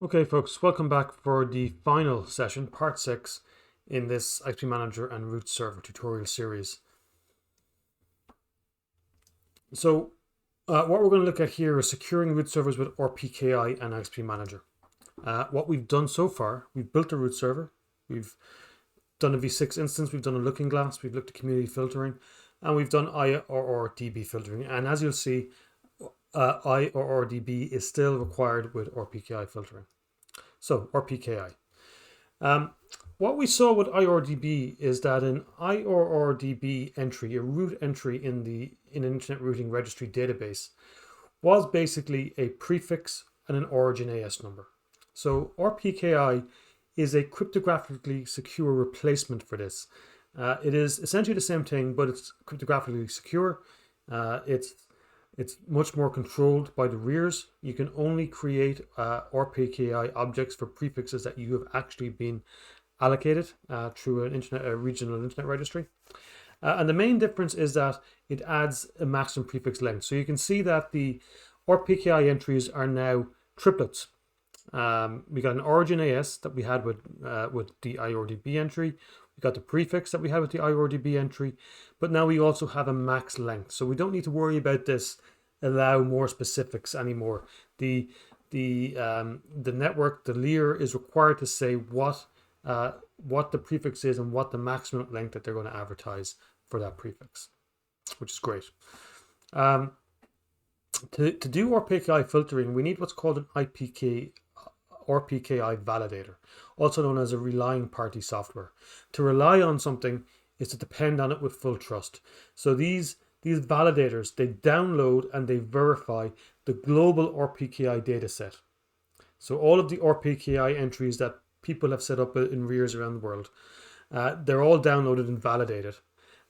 Okay, folks, welcome back for the final session, part 6, in this IXP Manager and root server tutorial series. So, what we're going to look at here is securing root servers with RPKI and IXP Manager. What we've done so far, we've built a root server, we've done a v6 instance, we've done a looking glass, we've looked at community filtering, and we've done IRRDB filtering. And as you'll see, IRRDB is still required with RPKI filtering. So, RPKI. What we saw with IRRDB is that an IRRDB entry, a root entry in an Internet Routing Registry database, was basically a prefix and an origin AS number. So RPKI is a cryptographically secure replacement for this. It is essentially the same thing, but it's cryptographically secure. It's much more controlled by the rears. You can only create RPKI objects for prefixes that you have actually been allocated through a regional internet registry. And the main difference is that it adds a maximum prefix length. So you can see that the RPKI entries are now triplets. We got an origin AS that we had with the IRRDB entry. We got the prefix that we had with the IRRDB entry, but now we also have a max length. So we don't need to worry about this allow more specifics anymore. The network, the layer, is required to say what the prefix is and what the maximum length that they're going to advertise for that prefix, which is great. To do RPKI filtering, we need what's called an RPKI validator, also known as a relying party software. To rely on something is to depend on it with full trust. So these validators, they download and they verify the global RPKI dataset. So all of the RPKI entries that people have set up in rears around the world, they're all downloaded and validated.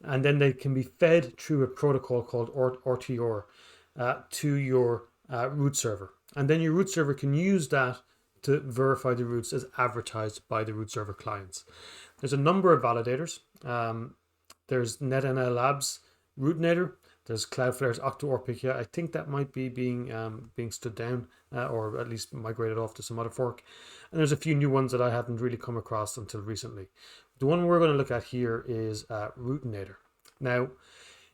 And then they can be fed through a protocol called RTR to your root server. And then your root server can use that to verify the roots as advertised by the root server clients. There's a number of validators. There's NetNL Labs Rootinator. There's Cloudflare's OctoRPKI. I think that might be being stood down or at least migrated off to some other fork. And there's a few new ones that I haven't really come across until recently. The one we're going to look at here is Rootinator. Now,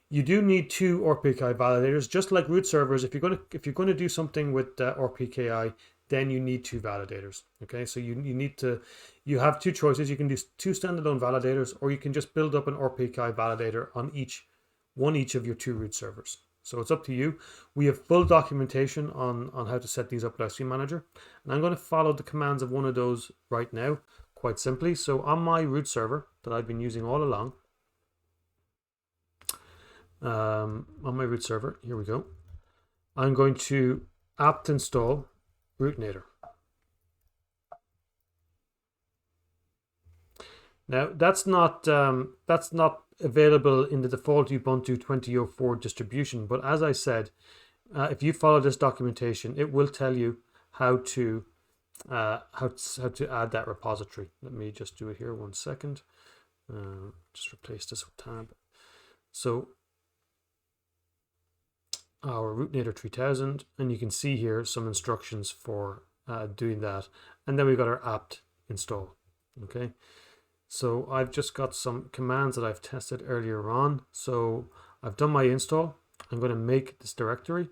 you do need two RPKI validators, just like root servers. If you're going to do something with RPKI, then you need two validators. Okay, so you have two choices. You can do two standalone validators, or you can just build up an RPKI validator on each of your two root servers. So it's up to you. We have full documentation on how to set these up with IXP Manager, and I'm going to follow the commands of one of those right now, quite simply. So on my root server that I've been using all along, on my root server, here we go, I'm going to apt install Rootinator. Now that's not available in the default Ubuntu 2004 distribution, but as I said, if you follow this documentation, it will tell you how to add that repository. Let me just do it here 1 second. Just replace this with tab. So our Rootinator 3000, and you can see here some instructions for doing that, and then we've got our apt install. Okay, so I've just got some commands that I've tested earlier on. So I've done my install. I'm going to make this directory.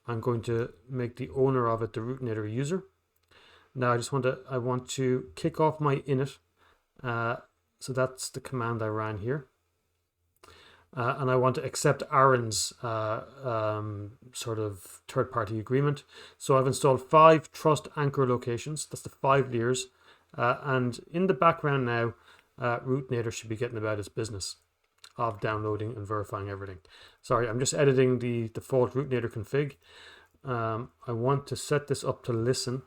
I'm going to make the owner of it the Rootinator user. Now I want to kick off my init. So that's the command I ran here. And I want to accept Aaron's sort of third-party agreement. So I've installed 5 trust anchor locations. That's the 5 layers. And in the background now, Rootinator should be getting about its business of downloading and verifying everything. Sorry, I'm just editing the default Rootinator config. I want to set this up to listen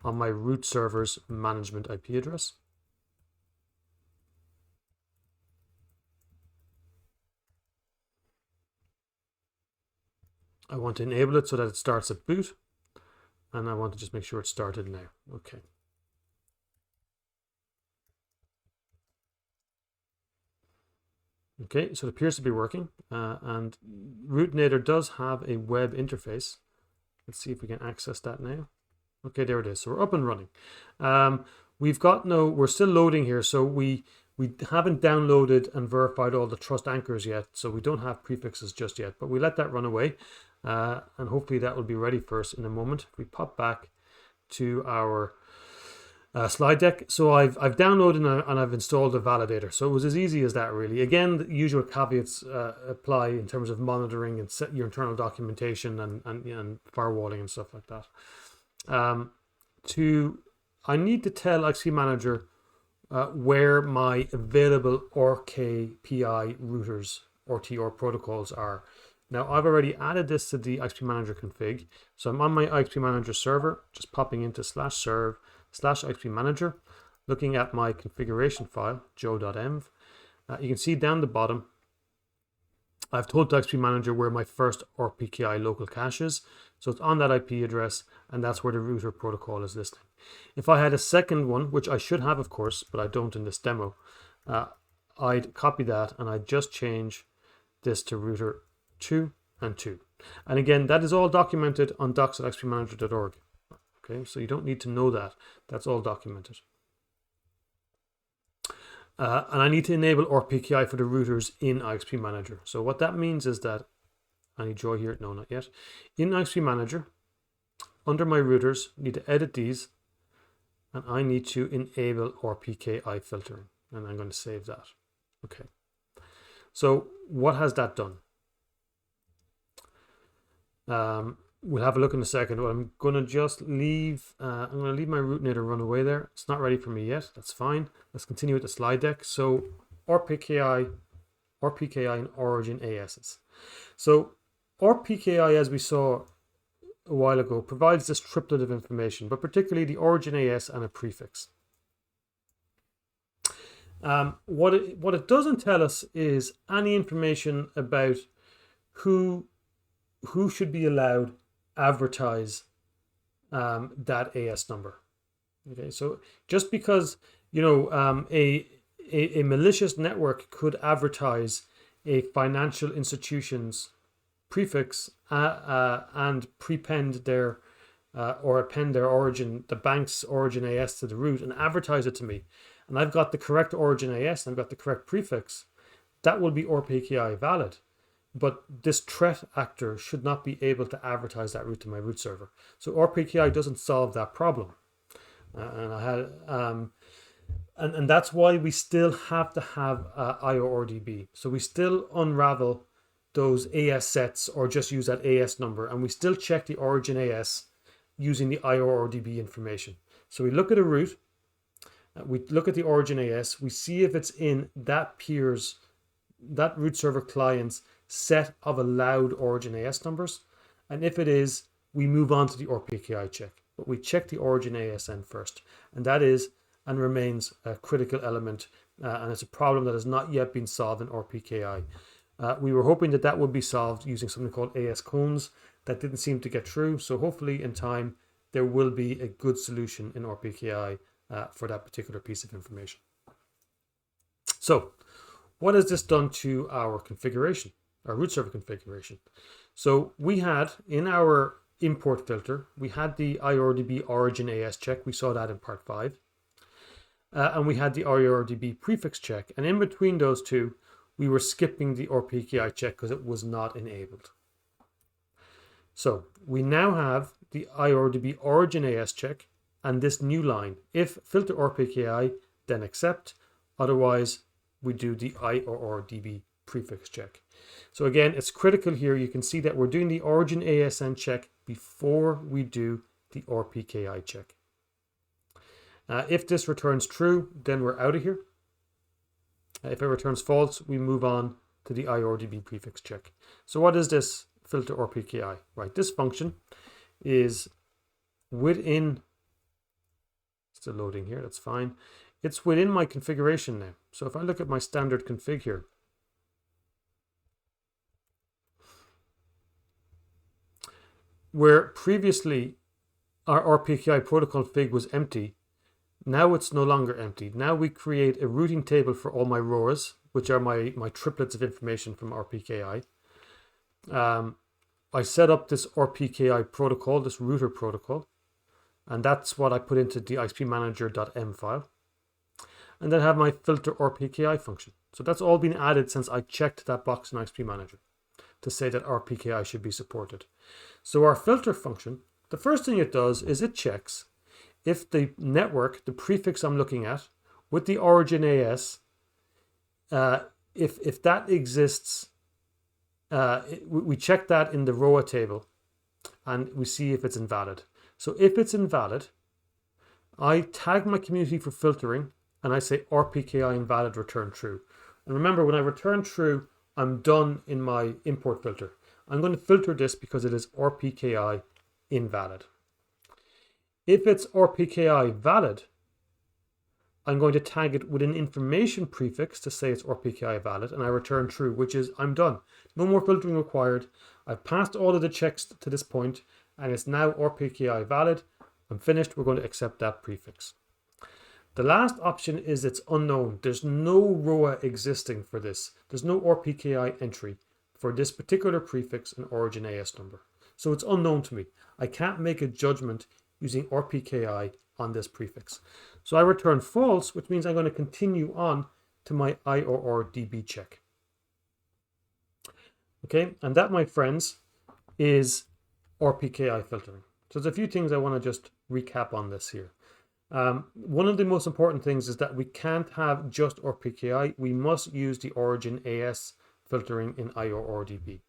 on my root server's management IP address. I want to enable it so that it starts at boot, and I want to just make sure it's started now. Okay. Okay, so it appears to be working, and Rootinator does have a web interface. Let's see if we can access that now. Okay, there it is. So we're up and running. We're still loading here. So we haven't downloaded and verified all the trust anchors yet. So we don't have prefixes just yet, but we let that run away. And hopefully that will be ready for us in a moment. If we pop back to our slide deck. So I've downloaded and I've installed a validator. So it was as easy as that, really. Again, the usual caveats apply in terms of monitoring and set your internal documentation and firewalling and stuff like that. I need to tell IXP Manager where my available RPKI routers or TR protocols are. Now I've already added this to the IXP Manager config. So I'm on my IXP Manager server, just popping into /serve/IXP Manager, looking at my configuration file, joe.env. You can see down the bottom, I've told IXP Manager where my first RPKI local cache is. So it's on that IP address, and that's where the router protocol is listing. If I had a second one, which I should have, of course, but I don't in this demo, I'd copy that and I'd just change this to router 2 and 2. And again, that is all documented on docs.xpmanager.org. Okay, so you don't need to know that. That's all documented. And I need to enable RPKI for the routers in IXP Manager. So what that means is that, I need Joy here, no, not yet. In IXP Manager, under my routers, I need to edit these, and I need to enable RPKI filtering. And I'm going to save that. Okay. So what has that done? We'll have a look in a second. I'm going to just leave. I'm going to leave my rootinator run away there. It's not ready for me yet. That's fine. Let's continue with the slide deck. So RPKI and origin ASs. So RPKI, as we saw a while ago, provides this triplet of information, but particularly the origin AS and a prefix. What it doesn't tell us is any information about who should be allowed advertise that AS number. Okay, so just because a malicious network could advertise a financial institution's prefix and prepend their or append their origin, the bank's origin AS to the root, and advertise it to me, and I've got the correct origin AS and I've got the correct prefix, that will be RPKI valid. But this threat actor should not be able to advertise that route to my root server. So RPKI doesn't solve that problem. And that's why we still have to have IRRDB. So we still unravel those AS sets or just use that AS number. And we still check the origin AS using the IRRDB information. So we look at a root, we look at the origin AS, we see if it's in that peer's, that root server client's set of allowed origin AS numbers, and if it is, we move on to the RPKI check. But we check the origin ASN first, and that is and remains a critical element, and it's a problem that has not yet been solved in RPKI. We were hoping that that would be solved using something called AS cones. That didn't seem to get through, so hopefully in time there will be a good solution in RPKI for that particular piece of information. So what has this done to our configuration? Our root server configuration. So we had in our import filter, we had the IRRDB origin AS check. We saw that in part 5. And we had the IRRDB prefix check. And in between those two, we were skipping the RPKI check because it was not enabled. So we now have the IRRDB origin AS check and this new line. If filter RPKI, then accept. Otherwise, we do the IRRDB prefix check. So again, it's critical here. You can see that we're doing the origin ASN check before we do the RPKI check. If this returns true, then we're out of here. If it returns false, we move on to the IRRDB prefix check. So what is this filter RPKI? Right, this function is within, still loading here, that's fine. It's within my configuration now. So if I look at my standard config here, where previously our RPKI protocol config was empty, now it's no longer empty. Now we create a routing table for all my RORs, which are my triplets of information from RPKI. I set up this RPKI protocol, this router protocol, and that's what I put into the IXP Manager.m file. And then I have my filter RPKI function. So that's all been added since I checked that box in IXP Manager to say that RPKI should be supported. So our filter function, the first thing it does is it checks if the network, the prefix I'm looking at, with the origin AS, if that exists, we check that in the ROA table and we see if it's invalid. So if it's invalid, I tag my community for filtering and I say RPKI invalid, return true. And remember, when I return true, I'm done in my import filter. I'm going to filter this because it is RPKI invalid. If it's RPKI valid, I'm going to tag it with an information prefix to say it's RPKI valid, and I return true, which is I'm done. No more filtering required. I've passed all of the checks to this point, and it's now RPKI valid. I'm finished. We're going to accept that prefix. The last option is it's unknown. There's no ROA existing for this. There's no RPKI entry for this particular prefix and origin AS number. So it's unknown to me. I can't make a judgment using RPKI on this prefix. So I return false, which means I'm going to continue on to my IRRDB check. Okay, and that, my friends, is RPKI filtering. So there's a few things I want to just recap on this here. One of the most important things is that we can't have just RPKI. We must use the origin AS filtering in IRRDB.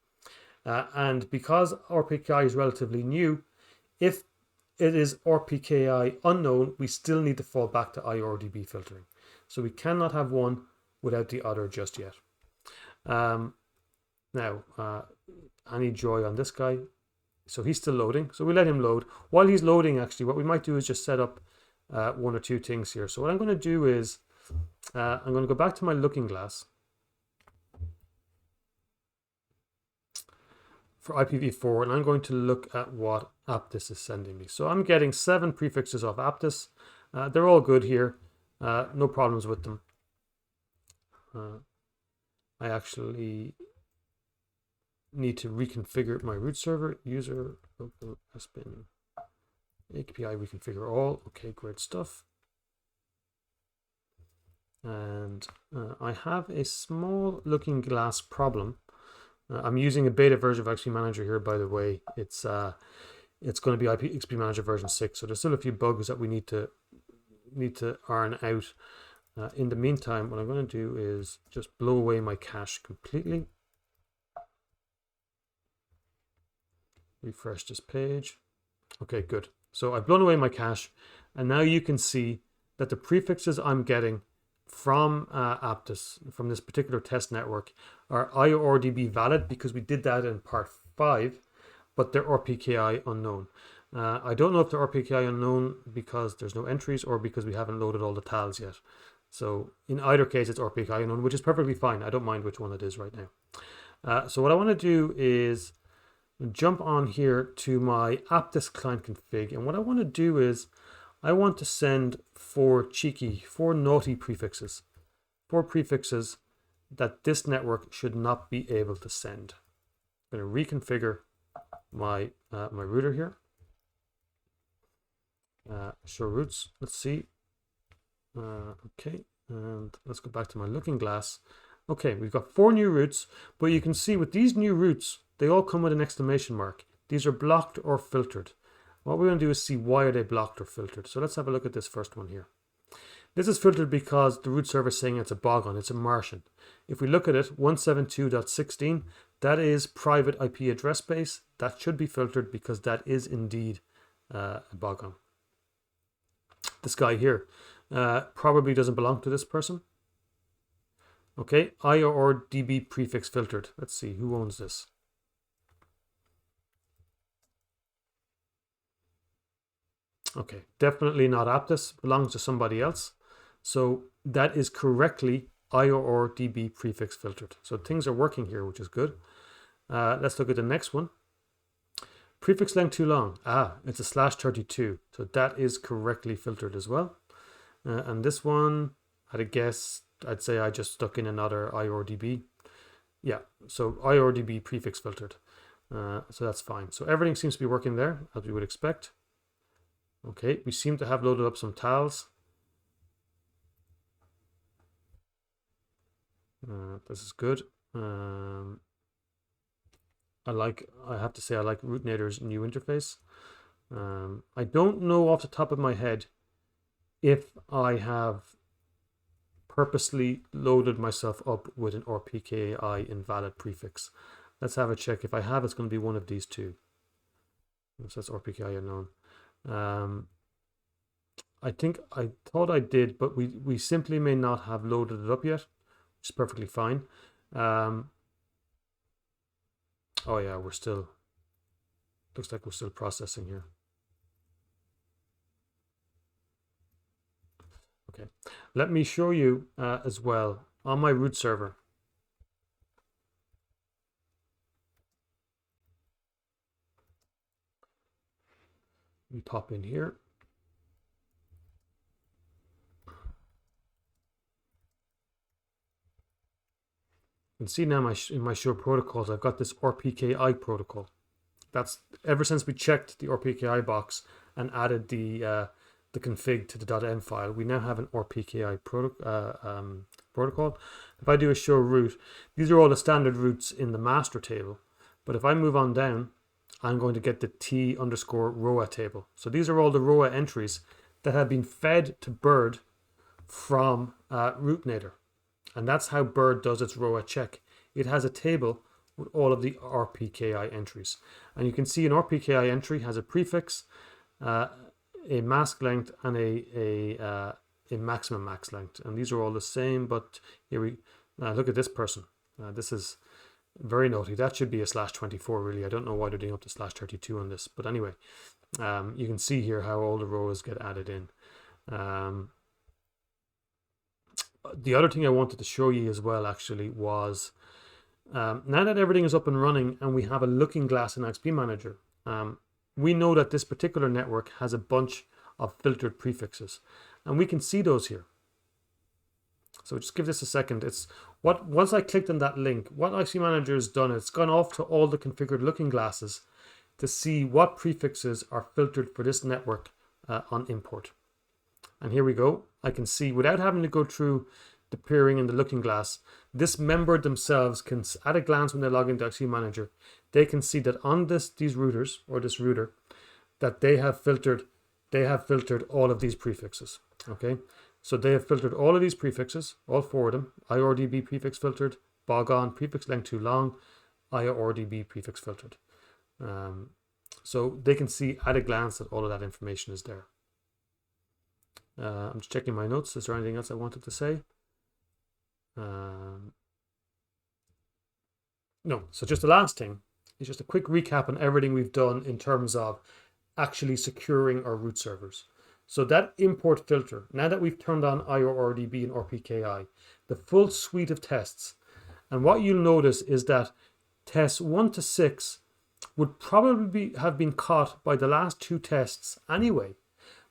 And because RPKI is relatively new, if it is RPKI unknown, we still need to fall back to IRRDB filtering. So we cannot have one without the other just yet. Now, any joy on this guy? So he's still loading. So we let him load. While he's loading, actually, what we might do is just set up one or two things here. So what I'm going to do is I'm going to go back to my looking glass for IPv4, and I'm going to look at what Aptus is sending me. So I'm getting 7 prefixes off Aptus. They're all good here. No problems with them. I actually need to reconfigure my root server. User local has been API reconfigure all. Okay, great stuff. And I have a small looking glass problem. I'm using a beta version of IXP Manager here, by the way. It's going to be IXP Manager version 6, so there's still a few bugs that we need to iron out. In the meantime, what I'm going to do is just blow away my cache completely. Refresh this page. Okay, good. So I've blown away my cache, and now you can see that the prefixes I'm getting from Aptus, from this particular test network, are IRRDB valid because we did that in part 5, but they're RPKI unknown. I don't know if they're RPKI unknown because there's no entries or because we haven't loaded all the tals yet. So in either case, it's RPKI unknown, which is perfectly fine. I don't mind which one it is right now. So what I want to do is jump on here to my Aptus client config. And what I want to do is I want to send 4 naughty prefixes. 4 prefixes that this network should not be able to send. I'm going to reconfigure my my router here. Show routes. Let's see. Okay, and let's go back to my looking glass. Okay, we've got 4 new routes, but you can see with these new routes, they all come with an exclamation mark. These are blocked or filtered. What we're going to do is see why are they blocked or filtered. So let's have a look at this first one here. This is filtered because the root server is saying it's a bogon, it's a Martian. If we look at it, 172.16, that is private IP address space. That should be filtered because that is indeed a bogon. This guy here probably doesn't belong to this person. Okay, IRRDB prefix filtered. Let's see, who owns this? Okay, definitely not Aptus, belongs to somebody else. So that is correctly IRRDB prefix filtered. So things are working here, which is good. Let's look at the next one. Prefix length too long. It's a /32. So that is correctly filtered as well. And this one, at a guess, I'd say I just stuck in another IRRDB. Yeah, so IRRDB prefix filtered. So that's fine. So everything seems to be working there, as we would expect. Okay, we seem to have loaded up some tals. This is good. I have to say I like Rootnator's new interface. I don't know off the top of my head if I have purposely loaded myself up with an RPKI invalid prefix. Let's have a check. If I have, it's going to be one of these two. So that's RPKI unknown. I thought I did, but we simply may not have loaded it up yet, which is perfectly fine. Oh yeah, looks like we're still processing here. Okay, let me show you as well on my root server. We pop in here. You can see now in my show protocols, I've got this RPKI protocol. That's ever since we checked the RPKI box and added the config to the .m file, we now have an RPKI protocol. If I do a show root, these are all the standard roots in the master table. But if I move on down, I'm going to get the T_ROA table. So these are all the ROA entries that have been fed to Bird from Rootnator. And that's how Bird does its ROA check. It has a table with all of the RPKI entries. And you can see an RPKI entry has a prefix, a mask length, and a maximum max length. And these are all the same, but here we look at this person. This is very naughty. That should be a /24 really. I don't know why they're doing up to /32 on this. But anyway, you can see here how all the rows get added in. The other thing I wanted to show you as well actually was now that everything is up and running and we have a looking glass in IXP Manager, we know that this particular network has a bunch of filtered prefixes, and we can see those here. So just give this a second. Once I clicked on that link, what IXP Manager has done, it's gone off to all the configured looking glasses to see what prefixes are filtered for this network on import. And here we go. I can see, without having to go through the peering and the looking glass, this member themselves can, at a glance when they log into IXP Manager, they can see that on these routers, or this router, that they have filtered all of these prefixes. Okay, so they have filtered all of these prefixes, all four of them. IRRDB prefix filtered, bogon prefix length too long, IRRDB prefix filtered. So they can see at a glance that all of that information is there. I'm just checking my notes. Is there anything else I wanted to say? No. So just the last thing is just a quick recap on everything we've done in terms of actually securing our root servers. So that import filter, now that we've turned on IRRDB and RPKI, the full suite of tests, and what you'll notice is that tests 1 to 6 would probably have been caught by the last two tests anyway.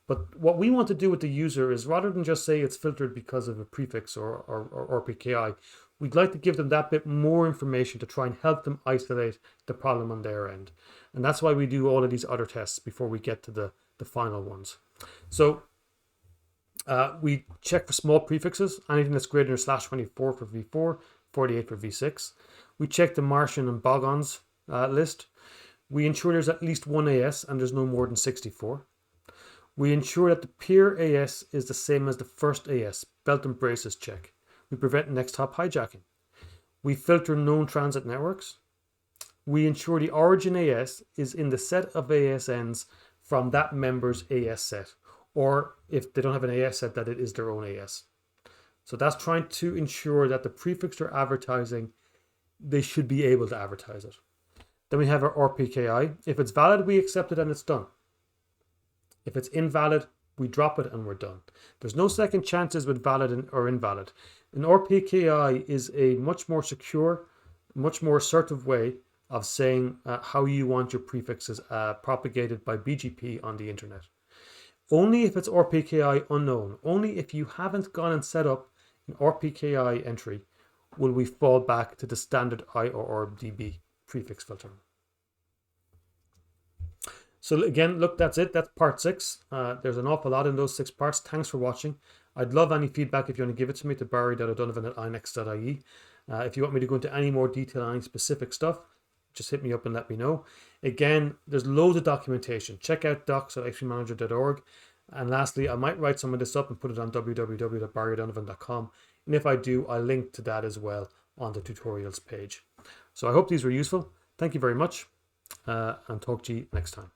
But what we want to do with the user is, rather than just say it's filtered because of a prefix or RPKI, we'd like to give them that bit more information to try and help them isolate the problem on their end. And that's why we do all of these other tests before we get to the final ones. So we check for small prefixes, anything that's greater than /24 for v4, 48 for v6. We check the Martian and bogons list. We ensure there's at least one AS and there's no more than 64. We ensure that the peer AS is the same as the first AS, belt and braces check. We prevent next hop hijacking. We filter known transit networks. We ensure the origin AS is in the set of ASNs from that member's AS set, or if they don't have an AS set, that it is their own AS. So that's trying to ensure that the prefix they're advertising, they should be able to advertise it. Then we have our RPKI. If it's valid, we accept it and it's done. If it's invalid, we drop it and we're done. There's no second chances with valid or invalid. An RPKI is a much more secure, much more assertive way of saying how you want your prefixes propagated by BGP on the internet. Only if it's RPKI unknown, only if you haven't gone and set up an RPKI entry, will we fall back to the standard IRRDB prefix filter. So again, look, that's it. That's part 6. There's an awful lot in those 6 parts. Thanks for watching. I'd love any feedback if you want to give it to me to barry.o'donovan@inex.ie. If you want me to go into any more detail on any specific stuff, just hit me up and let me know. Again, there's loads of documentation. Check out docs.ixpmanager.org. And lastly, I might write some of this up and put it on www.barryodonovan.com. And if I do, I'll link to that as well on the tutorials page. So I hope these were useful. Thank you very much, and talk to you next time.